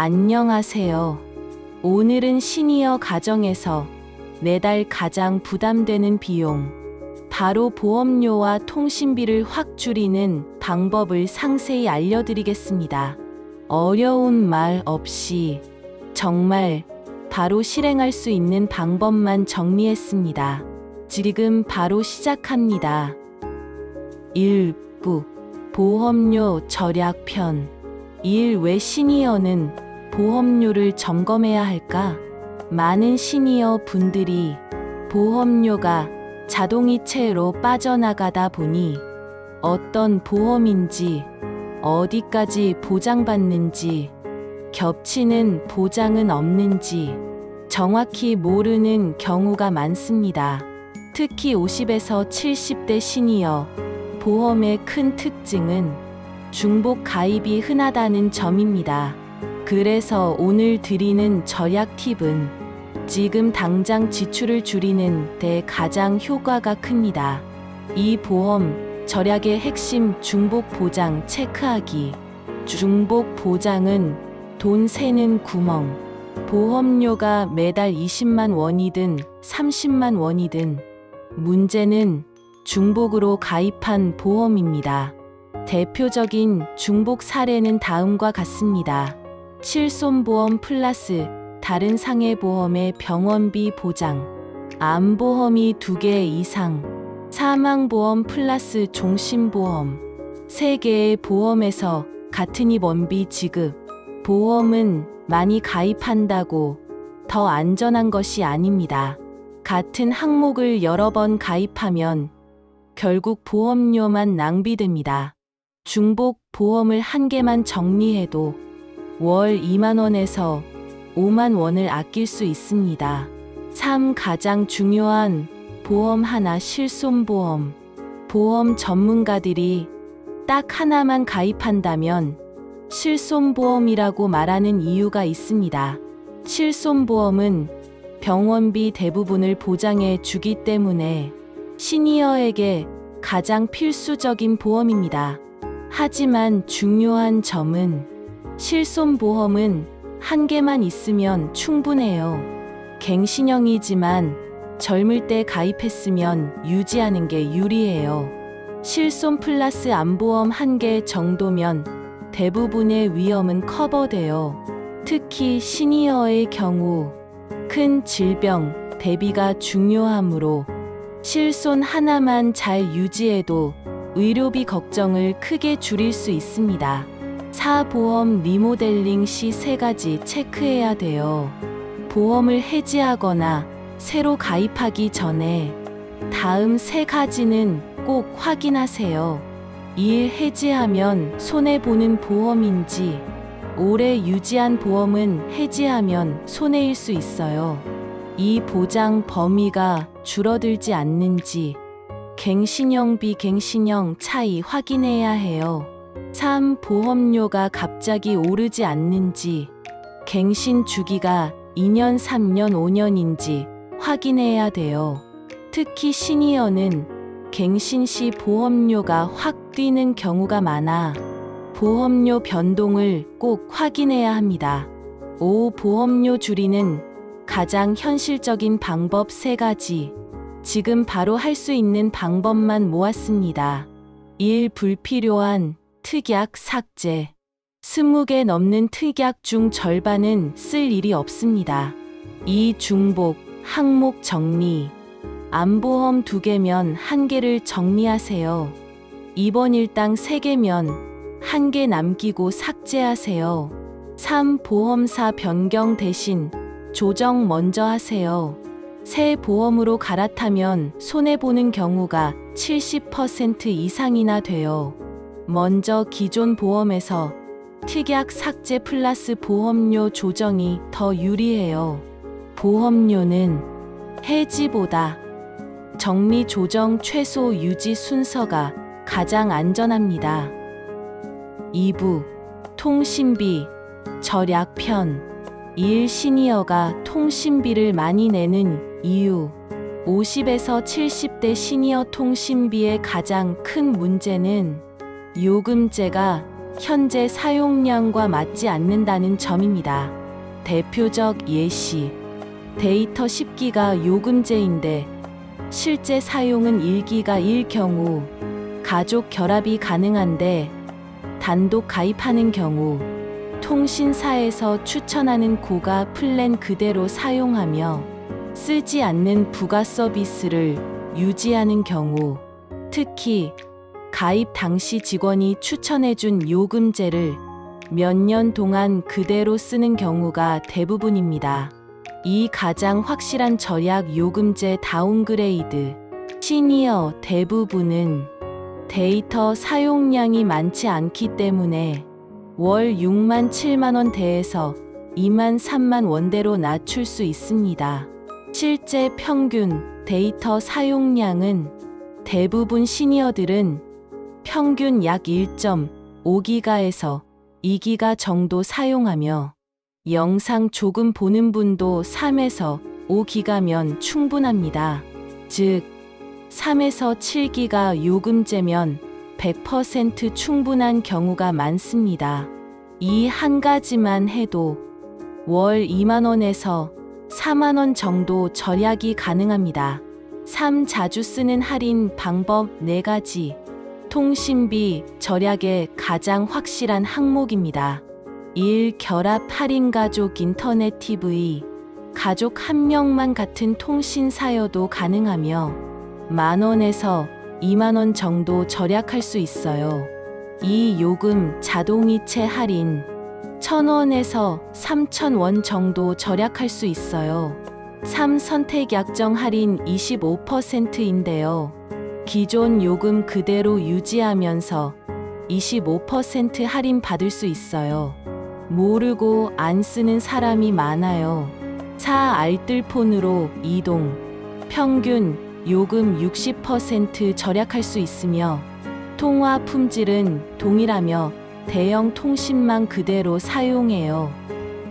안녕하세요. 오늘은 시니어 가정에서 매달 가장 부담되는 비용, 바로 보험료와 통신비를 확 줄이는 방법을 상세히 알려드리겠습니다. 어려운 말 없이 정말 바로 실행할 수 있는 방법만 정리했습니다. 지금 바로 시작합니다. 1부 보험료 절약편. 1. 왜 시니어는 보험료를 점검해야 할까? 많은 시니어 분들이 보험료가 자동이체로 빠져나가다 보니 어떤 보험인지, 어디까지 보장받는지, 겹치는 보장은 없는지 정확히 모르는 경우가 많습니다. 특히 50에서 70대 시니어 보험의 큰 특징은 중복 가입이 흔하다는 점입니다. 그래서 오늘 드리는 절약 팁은 지금 당장 지출을 줄이는 데 가장 효과가 큽니다. 이 보험 절약의 핵심 중복 보장 체크하기. 중복 보장은 돈 새는 구멍. 보험료가 매달 20만 원이든 30만 원이든 문제는 중복으로 가입한 보험입니다. 대표적인 중복 사례는 다음과 같습니다. 실손보험 플러스 다른 상해보험의 병원비 보장, 암보험이 2개 이상, 사망보험 플러스 종신보험, 3개의 보험에서 같은 입원비 지급. 보험은 많이 가입한다고 더 안전한 것이 아닙니다. 같은 항목을 여러 번 가입하면 결국 보험료만 낭비됩니다. 중복 보험을 한 개만 정리해도 월 2만 원에서 5만 원을 아낄 수 있습니다. 3. 가장 중요한 보험 하나 실손보험. 보험 전문가들이 딱 하나만 가입한다면 실손보험이라고 말하는 이유가 있습니다. 실손보험은 병원비 대부분을 보장해 주기 때문에 시니어에게 가장 필수적인 보험입니다. 하지만 중요한 점은 실손보험은 한 개만 있으면 충분해요. 갱신형이지만 젊을 때 가입했으면 유지하는 게 유리해요. 실손 플러스 암보험 한 개 정도면 대부분의 위험은 커버돼요. 특히 시니어의 경우 큰 질병 대비가 중요하므로 실손 하나만 잘 유지해도 의료비 걱정을 크게 줄일 수 있습니다. 4. 보험 리모델링 시 3가지 체크해야 돼요. 보험을 해지하거나 새로 가입하기 전에 다음 3가지는 꼭 확인하세요. 1. 해지하면 손해보는 보험인지, 오래 유지한 보험은 해지하면 손해일 수 있어요. 2. 보장 범위가 줄어들지 않는지, 갱신형 비갱신형 차이 확인해야 해요. 3. 보험료가 갑자기 오르지 않는지, 갱신 주기가 2년, 3년, 5년인지 확인해야 돼요. 특히 시니어는 갱신 시 보험료가 확 뛰는 경우가 많아 보험료 변동을 꼭 확인해야 합니다. 5. 보험료 줄이는 가장 현실적인 방법 3가지. 지금 바로 할 수 있는 방법만 모았습니다. 1. 불필요한 특약 삭제. 20개 넘는 특약 중 절반은 쓸 일이 없습니다. 2. 중복 항목 정리. 암보험 2개면 1개를 정리하세요. 입원 일당 3개면 1개 남기고 삭제하세요. 3. 보험사 변경 대신 조정 먼저 하세요. 새 보험으로 갈아타면 손해보는 경우가 70% 이상이나 돼요. 먼저 기존 보험에서 특약 삭제 플러스 보험료 조정이 더 유리해요. 보험료는 해지보다 정리 조정 최소 유지 순서가 가장 안전합니다. 2부 통신비 절약편. 1. 시니어가 통신비를 많이 내는 이유. 50에서 70대 시니어 통신비의 가장 큰 문제는 요금제가 현재 사용량과 맞지 않는다는 점입니다. 대표적 예시. 데이터 10기가 요금제인데 실제 사용은 1기가일 경우 가족 결합이 가능한데 단독 가입하는 경우 통신사에서 추천하는 고가 플랜 그대로 사용하며 쓰지 않는 부가 서비스를 유지하는 경우, 특히 가입 당시 직원이 추천해준 요금제를 몇 년 동안 그대로 쓰는 경우가 대부분입니다. 이 가장 확실한 절약 요금제 다운그레이드. 시니어 대부분은 데이터 사용량이 많지 않기 때문에 월 6만 7만 원대에서 2만 3만 원대로 낮출 수 있습니다. 실제 평균 데이터 사용량은 대부분 시니어들은 평균 약 1.5기가에서 2기가 정도 사용하며 영상 조금 보는 분도 3에서 5기가면 충분합니다. 즉 3에서 7기가 요금제면 100% 충분한 경우가 많습니다. 이 한 가지만 해도 월 2만 원에서 4만 원 정도 절약이 가능합니다. 3. 자주 쓰는 할인 방법 4가지. 통신비 절약의 가장 확실한 항목입니다. 1. 결합 할인 가족 인터넷 TV. 가족 1명만 같은 통신사여도 가능하며 만원에서 2만원 정도 절약할 수 있어요. 2. 요금 자동이체 할인. 1,000원에서 3,000원 정도 절약할 수 있어요. 3. 선택 약정 할인 25%인데요. 기존 요금 그대로 유지하면서 25% 할인 받을 수 있어요. 모르고 안 쓰는 사람이 많아요. 4. 알뜰폰으로 이동. 평균 요금 60% 절약할 수 있으며 통화 품질은 동일하며 대형 통신망 그대로 사용해요.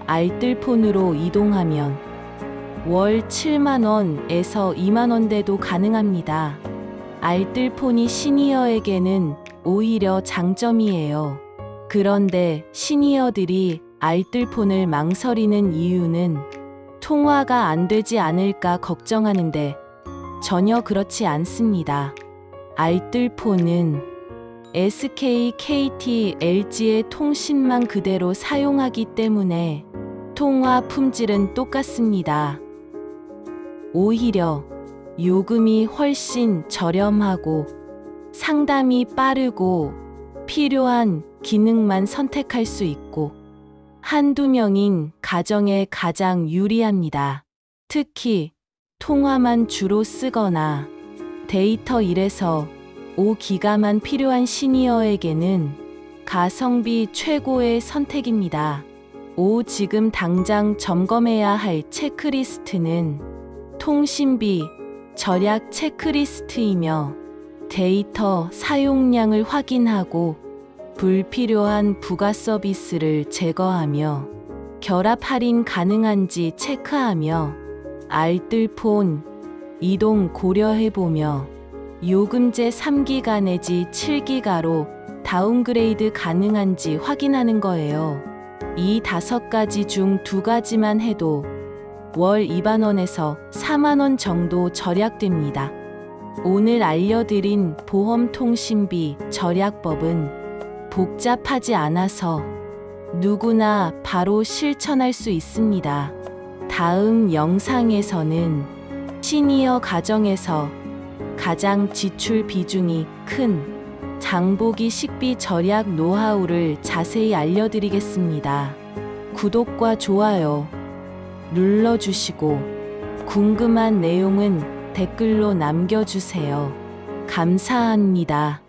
알뜰폰으로 이동하면 월 7만원에서 2만원대도 가능합니다. 알뜰폰이 시니어에게는 오히려 장점이에요. 그런데 시니어들이 알뜰폰을 망설이는 이유는 통화가 안 되지 않을까 걱정하는데 전혀 그렇지 않습니다. 알뜰폰은 SK, KT, LG의 통신망 그대로 사용하기 때문에 통화 품질은 똑같습니다. 오히려 요금이 훨씬 저렴하고 상담이 빠르고 필요한 기능만 선택할 수 있고 한두 명인 가정에 가장 유리합니다. 특히 통화만 주로 쓰거나 데이터 1에서 5기가만 필요한 시니어에게는 가성비 최고의 선택입니다. 5. 지금 당장 점검해야 할 체크리스트는 통신비 절약 체크리스트이며 데이터 사용량을 확인하고 불필요한 부가 서비스를 제거하며 결합 할인 가능한지 체크하며 알뜰폰 이동 고려해보며 요금제 3기가 내지 7기가로 다운그레이드 가능한지 확인하는 거예요. 이 5가지 중 2가지만 해도 월 2만원에서 4만원 정도 절약됩니다. 오늘 알려드린 보험통신비 절약법은 복잡하지 않아서 누구나 바로 실천할 수 있습니다. 다음 영상에서는 시니어 가정에서 가장 지출 비중이 큰 장보기 식비 절약 노하우를 자세히 알려드리겠습니다. 구독과 좋아요 눌러주시고 궁금한 내용은 댓글로 남겨주세요. 감사합니다.